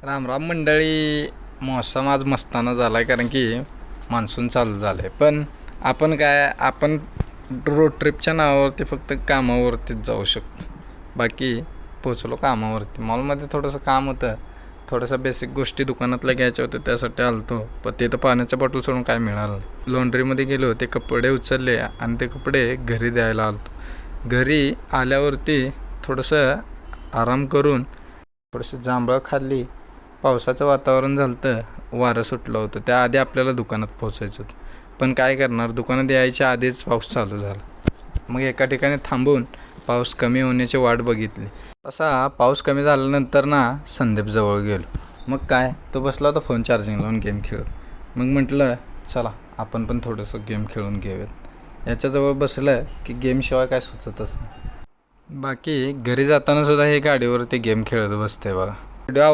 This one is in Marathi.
राम राम मंडळी. मौसम आज मस्ताना झाला आहे कारण की मान्सून चालू झालं आहे. पण आपण रोड ट्रिपच्या नावावरती फक्त कामावरतीच जाऊ शकतो. बाकी पोचलो कामावरती. मॉलमध्ये थोडंसं काम होतं, थोडंसं बेसिक गोष्टी दुकानातल्या घ्यायच्या होत्या, त्यासाठी आलतो. पण तिथं पाण्याच्या बॉटल सोडून काय मिळालं. लॉन्ड्रीमध्ये गेलो, ते कपडे उचलले आणि ते कपडे घरी द्यायला आलतो. घरी आल्यावरती थोडंसं आराम करून थोडंसं जांभळं खाल्ली. पावसाचं वातावरण झालं तर वारं सुटलं होतं. त्याआधी आपल्याला दुकानात पोचायचं होतं, पण काय करणार, दुकानात यायच्या आधीच पाऊस चालू झाला. मग एका ठिकाणी थांबून पाऊस कमी होण्याची वाट बघितली. तसा पाऊस कमी झाल्यानंतर संदीपजवळ गेलो. मग काय, तो बसला होता फोन चार्जिंग लावून गेम खेळत. मग म्हटलं चला आपण पण थोडंसं गेम खेळून घेऊयात. याच्याजवळ बसलं की गेमशिवाय काय सुचतच नाही. बाकी घरी जाताना सुद्धा हे गाडीवरती गेम खेळत बसते बघा. व्हिडिओ